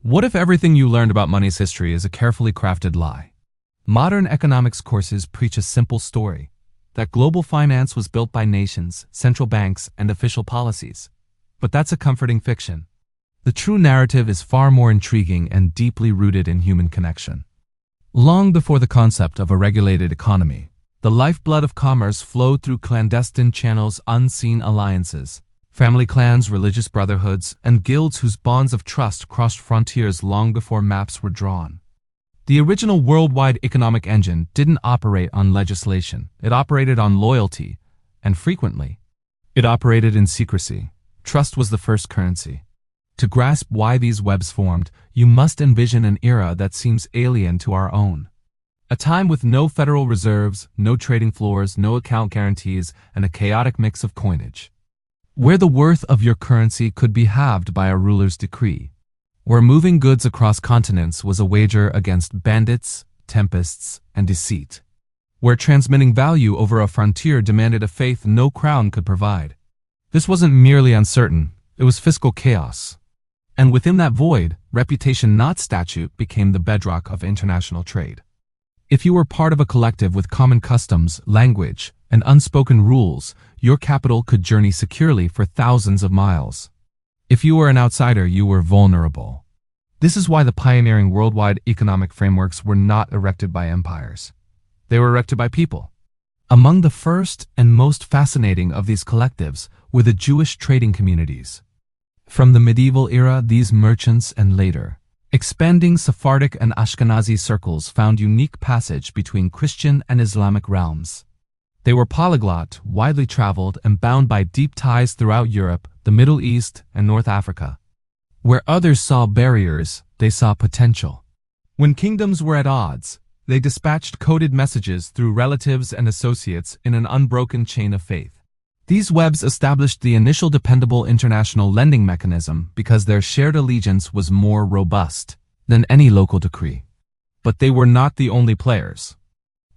What if everything you learned about money's history is a carefully crafted lie? Modern economics courses preach a simple story, that global finance was built by nations, central banks, and official policies. But that's a comforting fiction. The true narrative is far more intriguing and deeply rooted in human connection. Long before the concept of a regulated economy, the lifeblood of commerce flowed through clandestine channels, unseen alliances, family clans, religious brotherhoods, and guilds whose bonds of trust crossed frontiers long before maps were drawn. The original worldwide economic engine didn't operate on legislation. It operated on loyalty, and frequently, it operated in secrecy. Trust was the first currency. To grasp why these webs formed, you must envision an era that seems alien to our own. A time with no federal reserves, no trading floors, no account guarantees, and a chaotic mix of coinage. Where the worth of your currency could be halved by a ruler's decree. Where moving goods across continents was a wager against bandits, tempests, and deceit. Where transmitting value over a frontier demanded a faith no crown could provide. This wasn't merely uncertain, it was fiscal chaos. And within that void, reputation not statute became the bedrock of international trade. If you were part of a collective with common customs, language, and unspoken rules, your capital could journey securely for thousands of miles. If you were an outsider, you were vulnerable. This is why the pioneering worldwide economic frameworks were not erected by empires. They were erected by people. Among the first and most fascinating of these collectives were the Jewish trading communities. From the medieval era, these merchants and later, expanding Sephardic and Ashkenazi circles found unique passage between Christian and Islamic realms. They were polyglot, widely traveled, and bound by deep ties throughout Europe, the Middle East, and North Africa. Where others saw barriers, they saw potential. When kingdoms were at odds, they dispatched coded messages through relatives and associates in an unbroken chain of faith. These webs established the initial dependable international lending mechanism because their shared allegiance was more robust than any local decree. But they were not the only players.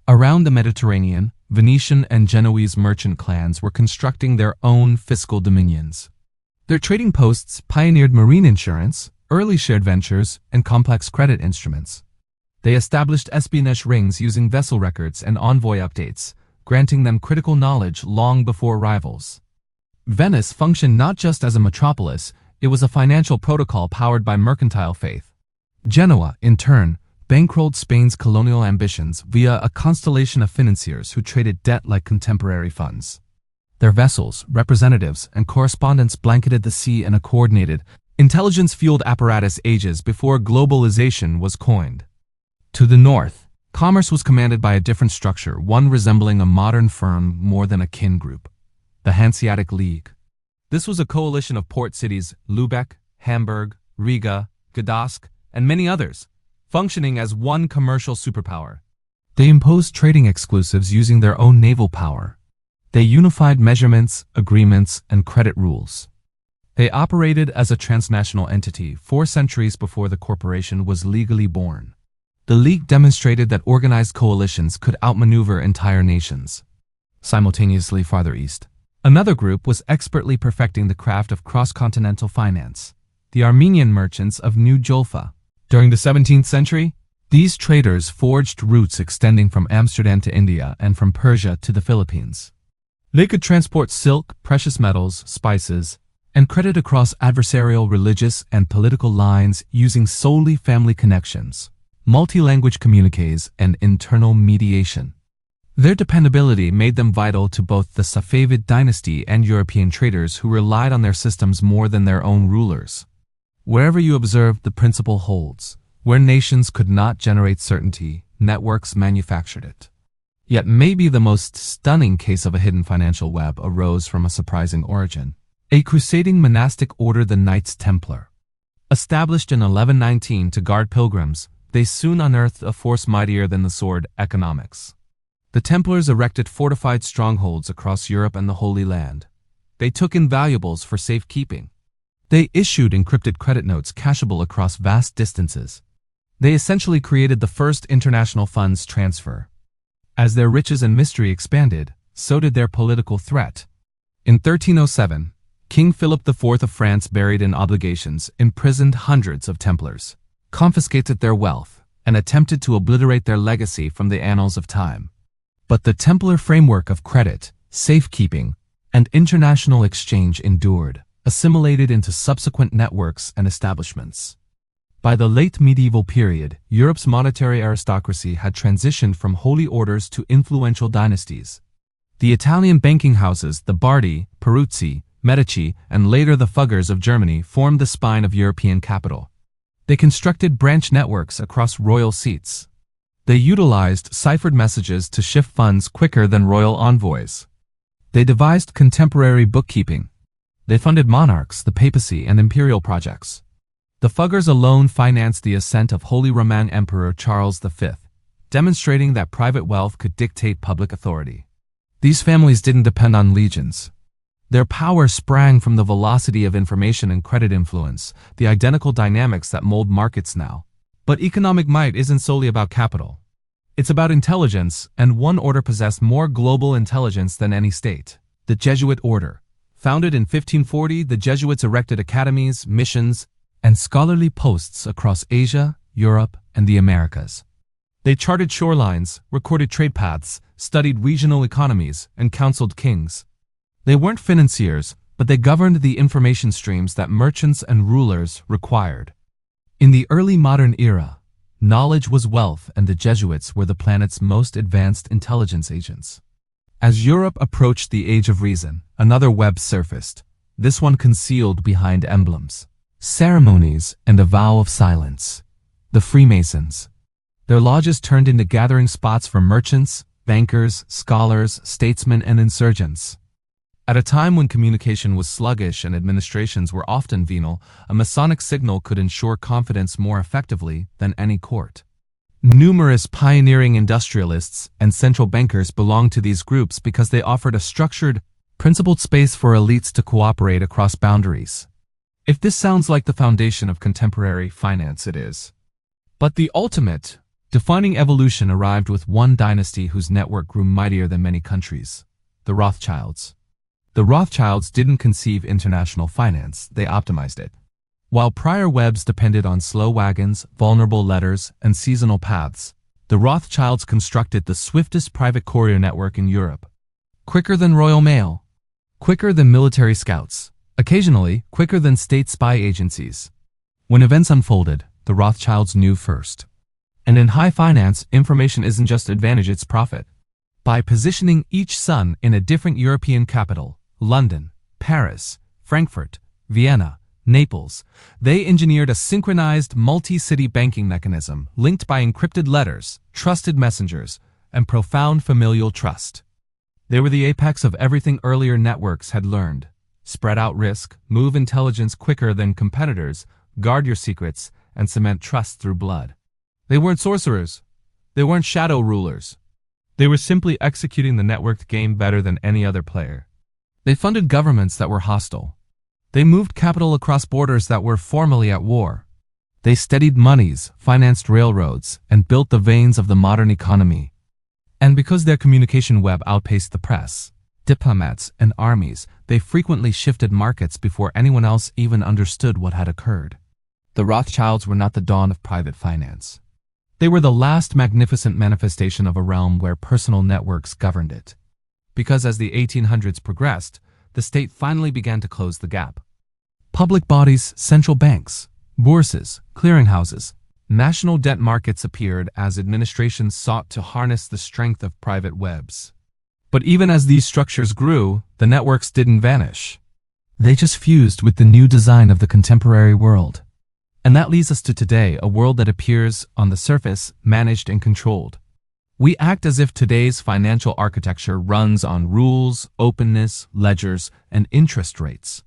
Around the Mediterranean, Venetian and Genoese merchant clans were constructing their own fiscal dominions. Their trading posts pioneered marine insurance, early shared ventures, and complex credit instruments. They established espionage rings using vessel records and envoy updates, granting them critical knowledge long before rivals. Venice functioned not just as a metropolis, it was a financial protocol powered by mercantile faith. Genoa, in turn, bankrolled Spain's colonial ambitions via a constellation of financiers who traded debt like contemporary funds. Their vessels, representatives, and correspondents blanketed the sea in a coordinated, intelligence-fueled apparatus ages before globalization was coined. To the north, commerce was commanded by a different structure, one resembling a modern firm more than a kin group, the Hanseatic League. This was a coalition of port cities, Lübeck, Hamburg, Riga, Gdansk, and many others, functioning as one commercial superpower. They imposed trading exclusives using their own naval power. They unified measurements, agreements, and credit rules. They operated as a transnational entity 4 centuries before the corporation was legally born. The League demonstrated that organized coalitions could outmaneuver entire nations. Simultaneously farther east, another group was expertly perfecting the craft of cross-continental finance, the Armenian merchants of New Jolfa. During the 17th century, these traders forged routes extending from Amsterdam to India and from Persia to the Philippines. They could transport silk, precious metals, spices, and credit across adversarial religious and political lines using solely family connections, multi-language communiques, and internal mediation. Their dependability made them vital to both the Safavid dynasty and European traders who relied on their systems more than their own rulers. Wherever you observed, the principle holds. Where nations could not generate certainty, networks manufactured it. Yet maybe the most stunning case of a hidden financial web arose from a surprising origin. A crusading monastic order, the Knights Templar. Established in 1119 to guard pilgrims, they soon unearthed a force mightier than the sword, economics. The Templars erected fortified strongholds across Europe and the Holy Land. They took in valuables for safekeeping. They issued encrypted credit notes cashable across vast distances. They essentially created the first international funds transfer. As their riches and mystery expanded, so did their political threat. In 1307, King Philip IV of France, buried in obligations, imprisoned hundreds of Templars, confiscated their wealth, and attempted to obliterate their legacy from the annals of time. But the Templar framework of credit, safekeeping, and international exchange endured, assimilated into subsequent networks and establishments. By the late medieval period, Europe's monetary aristocracy had transitioned from holy orders to influential dynasties. The Italian banking houses, the Bardi, Peruzzi, Medici, and later the Fuggers of Germany, formed the spine of European capital. They constructed branch networks across royal seats. They utilized ciphered messages to shift funds quicker than royal envoys. They devised contemporary bookkeeping. They funded monarchs, the papacy, and imperial projects. The Fuggers alone financed the ascent of Holy Roman Emperor Charles V, demonstrating that private wealth could dictate public authority. These families didn't depend on legions. Their power sprang from the velocity of information and credit influence, the identical dynamics that mold markets now. But economic might isn't solely about capital. It's about intelligence, and one order possessed more global intelligence than any state: the Jesuit order. Founded in 1540, the Jesuits erected academies, missions, and scholarly posts across Asia, Europe, and the Americas. They charted shorelines, recorded trade paths, studied regional economies, and counseled kings. They weren't financiers, but they governed the information streams that merchants and rulers required. In the early modern era, knowledge was wealth, and the Jesuits were the planet's most advanced intelligence agents. As Europe approached the Age of Reason, another web surfaced, this one concealed behind emblems, ceremonies, and a vow of silence. The Freemasons. Their lodges turned into gathering spots for merchants, bankers, scholars, statesmen, and insurgents. At a time when communication was sluggish and administrations were often venal, a Masonic signal could ensure confidence more effectively than any court. Numerous pioneering industrialists and central bankers belonged to these groups because they offered a structured, principled space for elites to cooperate across boundaries. If this sounds like the foundation of contemporary finance, it is. But the ultimate, defining evolution arrived with one dynasty whose network grew mightier than many countries: the Rothschilds. The Rothschilds didn't conceive international finance, they optimized it. While prior webs depended on slow wagons, vulnerable letters, and seasonal paths, the Rothschilds constructed the swiftest private courier network in Europe. Quicker than Royal Mail, quicker than military scouts, occasionally quicker than state spy agencies. When events unfolded, the Rothschilds knew first. And in high finance, information isn't just advantage, it's profit. By positioning each son in a different European capital, London, Paris, Frankfurt, Vienna, Naples, they engineered a synchronized multi-city banking mechanism linked by encrypted letters, trusted messengers, and profound familial trust. They were the apex of everything earlier networks had learned: spread out risk, move intelligence quicker than competitors, guard your secrets, and cement trust through blood. They weren't sorcerers. They weren't shadow rulers. They were simply executing the networked game better than any other player. They funded governments that were hostile. They moved capital across borders that were formally at war. They steadied monies, financed railroads, and built the veins of the modern economy. And because their communication web outpaced the press, diplomats, and armies, they frequently shifted markets before anyone else even understood what had occurred. The Rothschilds were not the dawn of private finance. They were the last magnificent manifestation of a realm where personal networks governed it. Because as the 1800s progressed, the state finally began to close the gap. Public bodies, central banks, bourses, clearinghouses, national debt markets appeared as administrations sought to harness the strength of private webs. But even as these structures grew, the networks didn't vanish. They just fused with the new design of the contemporary world. And that leads us to today, a world that appears, on the surface, managed and controlled. We act as if today's financial architecture runs on rules, openness, ledgers, and interest rates.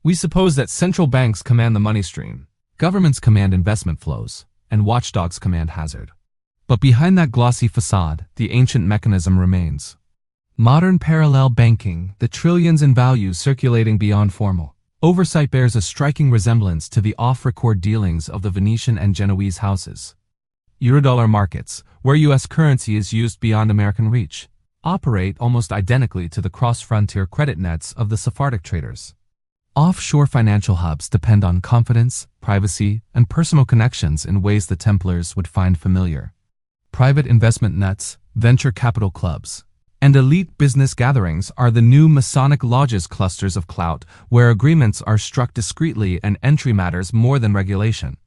We suppose that central banks command the money stream, governments command investment flows, and watchdogs command hazard. But behind that glossy facade, the ancient mechanism remains. Modern parallel banking, the trillions in value circulating beyond formal oversight, bears a striking resemblance to the off-record dealings of the Venetian and Genoese houses. Eurodollar markets, where U.S. currency is used beyond American reach, operate almost identically to the cross-frontier credit nets of the Sephardic traders. Offshore financial hubs depend on confidence, privacy, and personal connections in ways the Templars would find familiar. Private investment nets, venture capital clubs, and elite business gatherings are the new Masonic lodges clusters of clout where agreements are struck discreetly and entry matters more than regulation.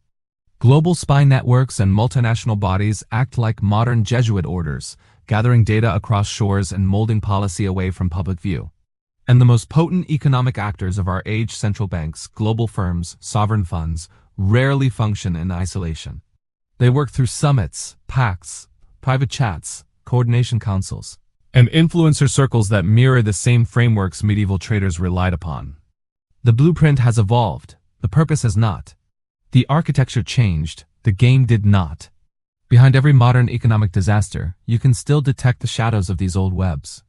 Global spy networks and multinational bodies act like modern Jesuit orders, gathering data across shores and molding policy away from public view. And the most potent economic actors of our age, central banks, global firms, sovereign funds, rarely function in isolation. They work through summits, pacts, private chats, coordination councils, and influencer circles that mirror the same frameworks medieval traders relied upon. The blueprint has evolved, the purpose has not. The architecture changed, the game did not. Behind every modern economic disaster, you can still detect the shadows of these old webs.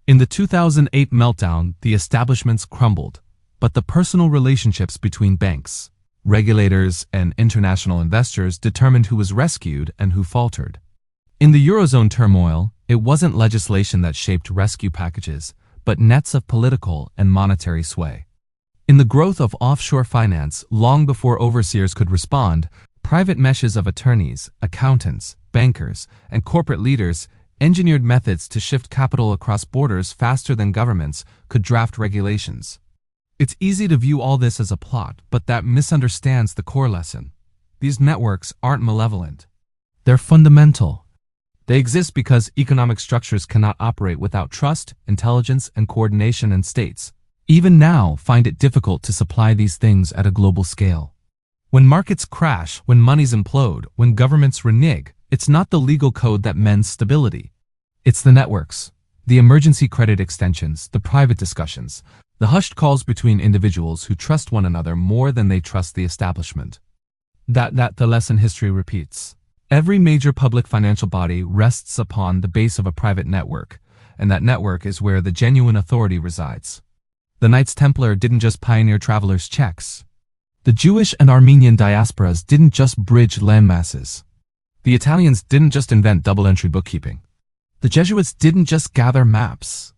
In the 2008 meltdown, the establishments crumbled, but the personal relationships between banks, regulators, and international investors determined who was rescued and who faltered. In the Eurozone turmoil, it wasn't legislation that shaped rescue packages, but nets of political and monetary sway. In the growth of offshore finance, long before overseers could respond, private meshes of attorneys, accountants, bankers, and corporate leaders engineered methods to shift capital across borders faster than governments could draft regulations. It's easy to view all this as a plot, but that misunderstands the core lesson. These networks aren't malevolent. They're fundamental. They exist because economic structures cannot operate without trust, intelligence, and coordination, and states, even now, find it difficult to supply these things at a global scale. When markets crash, when monies implode, when governments renege, it's not the legal code that mends stability. It's the networks, the emergency credit extensions, the private discussions, the hushed calls between individuals who trust one another more than they trust the establishment. That the lesson history repeats. Every major public financial body rests upon the base of a private network, and that network is where the genuine authority resides. The Knights Templar didn't just pioneer travelers' checks. The Jewish and Armenian diasporas didn't just bridge landmasses. The Italians didn't just invent double-entry bookkeeping. The Jesuits didn't just gather maps.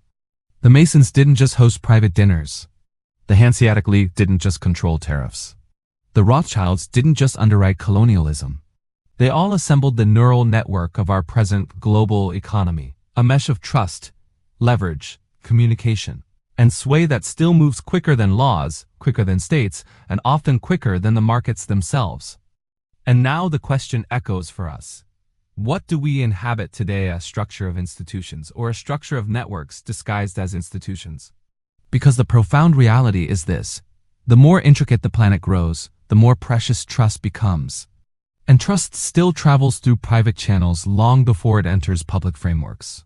The Masons didn't just host private dinners. The Hanseatic League didn't just control tariffs. The Rothschilds didn't just underwrite colonialism. They all assembled the neural network of our present global economy, a mesh of trust, leverage, communication, and sway that still moves quicker than laws, quicker than states, and often quicker than the markets themselves. And now the question echoes for us. What do we inhabit today, a structure of institutions or a structure of networks disguised as institutions? Because the profound reality is this: the more intricate the planet grows, the more precious trust becomes. And trust still travels through private channels long before it enters public frameworks.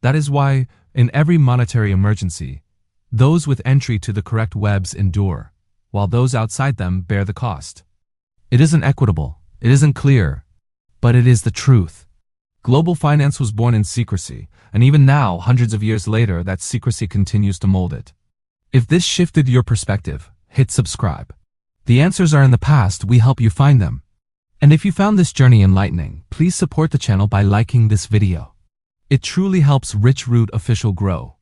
That is why, in every monetary emergency, those with entry to the correct webs endure, while those outside them bear the cost. It isn't equitable, it isn't clear, but it is the truth. Global finance was born in secrecy, and even now, hundreds of years later, that secrecy continues to mold it. If this shifted your perspective, hit subscribe. The answers are in the past, we help you find them. And if you found this journey enlightening, please support the channel by liking this video. It truly helps Rich Root Official grow.